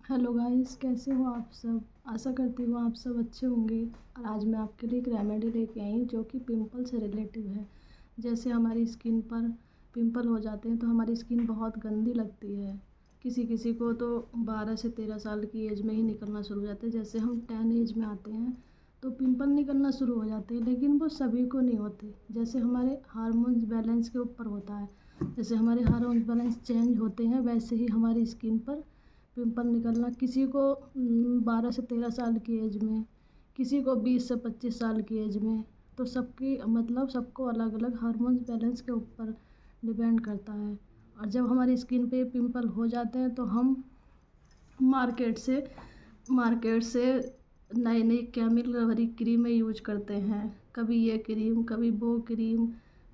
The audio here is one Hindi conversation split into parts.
हेलो गाइस, कैसे हो आप सब। आशा करती हूँ आप सब अच्छे होंगे। और आज मैं आपके लिए एक रेमेडी लेके आई हूँ जो कि पिंपल से रिलेटिव है। जैसे हमारी स्किन पर पिंपल हो जाते हैं तो हमारी स्किन बहुत गंदी लगती है। किसी किसी को तो 12 से 13 साल की एज में ही निकलना शुरू हो जाते हैं। जैसे हम 10 एज में आते हैं तो पिंपल निकलना शुरू हो जाते हैं, लेकिन वो सभी को नहीं होते। जैसे हमारे हार्मोन्स बैलेंस के ऊपर होता है। जैसे हमारे हार्मोन्स बैलेंस चेंज होते हैं वैसे ही हमारी स्किन पर पिंपल निकलना किसी को 12 से 13 साल की एज में, किसी को 20 से 25 साल की एज में। तो सबकी मतलब सबको अलग अलग हार्मोन्स बैलेंस के ऊपर डिपेंड करता है। और जब हमारी स्किन पे पिंपल हो जाते हैं तो हम मार्केट से मार्केट से नई नई केमिकल भरी क्रीमें यूज करते हैं। कभी ये क्रीम, कभी वो क्रीम,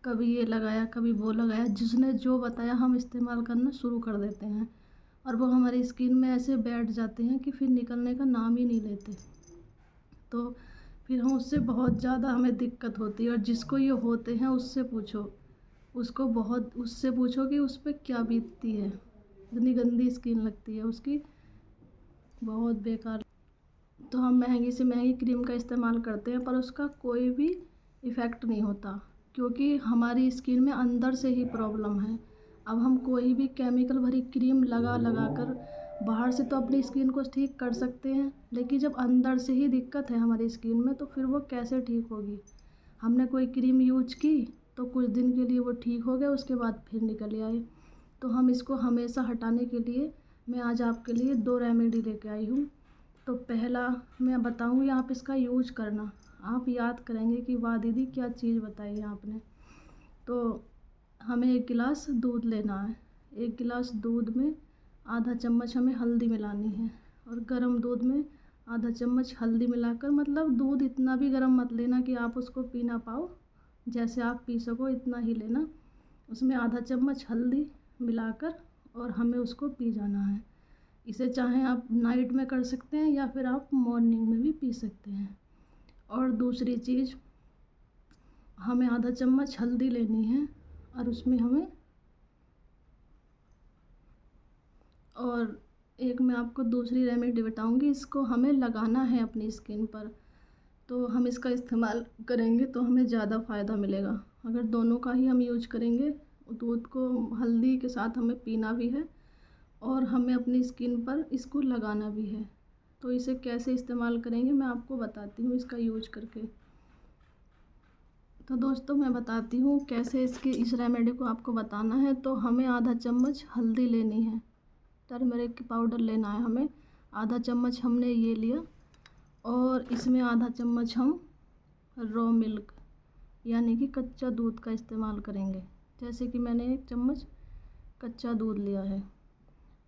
कभी ये लगाया, कभी वो लगाया। जिसने जो बताया हम इस्तेमाल करना शुरू कर देते हैं और वो हमारी स्किन में ऐसे बैठ जाते हैं कि फिर निकलने का नाम ही नहीं लेते। तो फिर हम उससे बहुत ज़्यादा हमें दिक्कत होती है। और जिसको ये होते हैं उससे पूछो कि उस पर क्या बीतती है। इतनी गंदी स्किन लगती है उसकी, बहुत बेकार। तो हम महंगी से महंगी क्रीम का इस्तेमाल करते हैं पर उसका कोई भी इफ़ेक्ट नहीं होता, क्योंकि हमारी स्किन में अंदर से ही प्रॉब्लम है। अब हम कोई भी केमिकल भरी क्रीम लगा लगा कर बाहर से तो अपनी स्किन को ठीक कर सकते हैं, लेकिन जब अंदर से ही दिक्कत है हमारी स्किन में तो फिर वो कैसे ठीक होगी। हमने कोई क्रीम यूज की तो कुछ दिन के लिए वो ठीक हो गया, उसके बाद फिर निकल आए। तो हम इसको हमेशा हटाने के लिए मैं आज आपके लिए 2 रेमेडी लेके आई हूँ। तो पहला मैं बताऊँगी, आप इसका यूज करना। आप याद करेंगे कि वाह दीदी क्या चीज़ बताई है आपने। तो हमें 1 गिलास दूध लेना है। 1 गिलास दूध में आधा चम्मच हमें हल्दी मिलानी है। और गर्म दूध में आधा चम्मच हल्दी मिलाकर, मतलब दूध इतना भी गर्म मत लेना कि आप उसको पी ना पाओ, जैसे आप पी सको इतना ही लेना। उसमें आधा चम्मच हल्दी मिलाकर और हमें उसको पी जाना है। इसे चाहे आप नाइट में कर सकते हैं या फिर आप मॉर्निंग में भी पी सकते हैं। और दूसरी चीज़, हमें आधा चम्मच हल्दी लेनी है और उसमें हमें और एक मैं आपको दूसरी रेमेडी बताऊंगी, इसको हमें लगाना है अपनी स्किन पर। तो हम इसका इस्तेमाल करेंगे तो हमें ज़्यादा फ़ायदा मिलेगा। अगर दोनों का ही हम यूज करेंगे, दूध को हल्दी के साथ हमें पीना भी है और हमें अपनी स्किन पर इसको लगाना भी है। तो इसे कैसे इस्तेमाल करेंगे मैं आपको बताती हूँ इसका यूज करके। तो दोस्तों मैं बताती हूँ कैसे इस रेमेडी को आपको बताना है। तो हमें आधा चम्मच हल्दी लेनी है, टर्मरिक पाउडर लेना है हमें। आधा चम्मच हमने ये लिया और इसमें आधा चम्मच हम रॉ मिल्क यानी कि कच्चा दूध का इस्तेमाल करेंगे। जैसे कि मैंने 1 चम्मच कच्चा दूध लिया है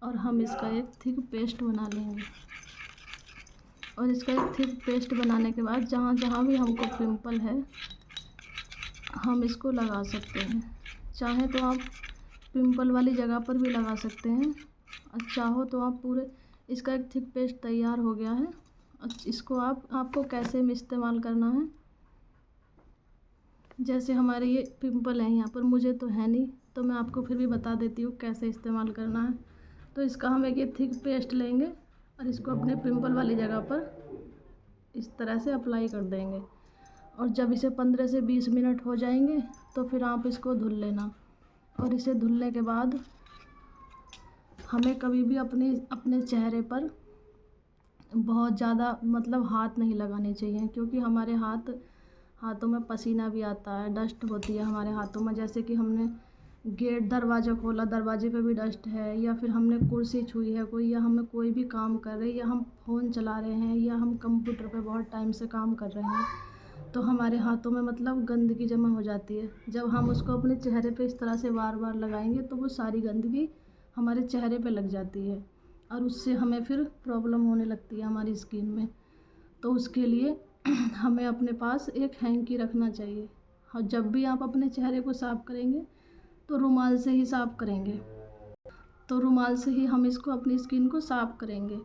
और हम इसका एक थिक पेस्ट बना लेंगे। और इसका एक थिक पेस्ट बनाने के बाद जहाँ जहाँ भी हमको पिंपल है हम इसको लगा सकते हैं। चाहे तो आप पिंपल वाली जगह पर भी लगा सकते हैं और चाहो तो आप पूरे, इसका एक थिक पेस्ट तैयार हो गया है। इसको आपको कैसे में इस्तेमाल करना है। जैसे हमारे ये पिंपल है यहाँ पर, मुझे तो है नहीं तो मैं आपको फिर भी बता देती हूँ कैसे इस्तेमाल करना है। तो इसका हम एक ये थिक पेस्ट लेंगे और इसको अपने पिंपल वाली जगह पर इस तरह से अप्लाई कर देंगे। और जब इसे 15 से 20 मिनट हो जाएंगे तो फिर आप इसको धुल लेना। और इसे धुलने के बाद हमें कभी भी अपने चेहरे पर बहुत ज़्यादा मतलब हाथ नहीं लगाने चाहिए, क्योंकि हमारे हाथों में पसीना भी आता है, डस्ट होती है हमारे हाथों में। जैसे कि हमने गेट दरवाज़ा खोला, दरवाजे पे भी डस्ट है, या फिर हमने कुर्सी छुई है कोई, या हमें कोई भी काम कर रहे हैं, या हम फ़ोन चला रहे हैं, या हम कंप्यूटर पे बहुत टाइम से काम कर रहे हैं, तो हमारे हाथों में मतलब गंदगी जमा हो जाती है। जब हम उसको अपने चेहरे पे इस तरह से बार बार लगाएंगे तो वो सारी गंदगी हमारे चेहरे पे लग जाती है और उससे हमें फिर प्रॉब्लम होने लगती है हमारी स्किन में। तो उसके लिए हमें अपने पास एक हैंकी रखना चाहिए। और जब भी आप अपने चेहरे को साफ़ करेंगे तो रुमाल से ही साफ़ करेंगे। तो रुमाल से ही हम इसको अपनी स्किन को साफ़ करेंगे।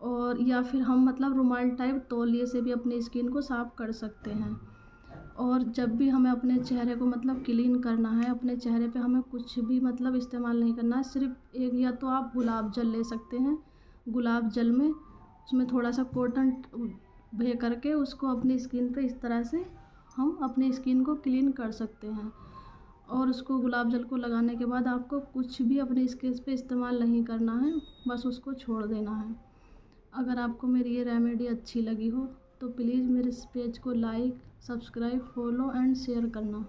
और या फिर हम मतलब रुमाल टाइप तौलिए से भी अपनी स्किन को साफ़ कर सकते हैं। और जब भी हमें अपने चेहरे को मतलब क्लीन करना है, अपने चेहरे पे हमें कुछ भी मतलब इस्तेमाल नहीं करना है। सिर्फ एक, या तो आप गुलाब जल ले सकते हैं गुलाब जल में उसमें थोड़ा सा कॉटन भे करके उसको अपनी स्किन पे इस तरह से हम अपनी स्किन को क्लीन कर सकते हैं। और उसको गुलाब जल को लगाने के बाद आपको कुछ भी अपनी स्किन पे इस्तेमाल नहीं करना है, बस उसको छोड़ देना है। अगर आपको मेरी ये रेमेडी अच्छी लगी हो तो प्लीज़ मेरे इस पेज को like, subscribe, follow and share करना।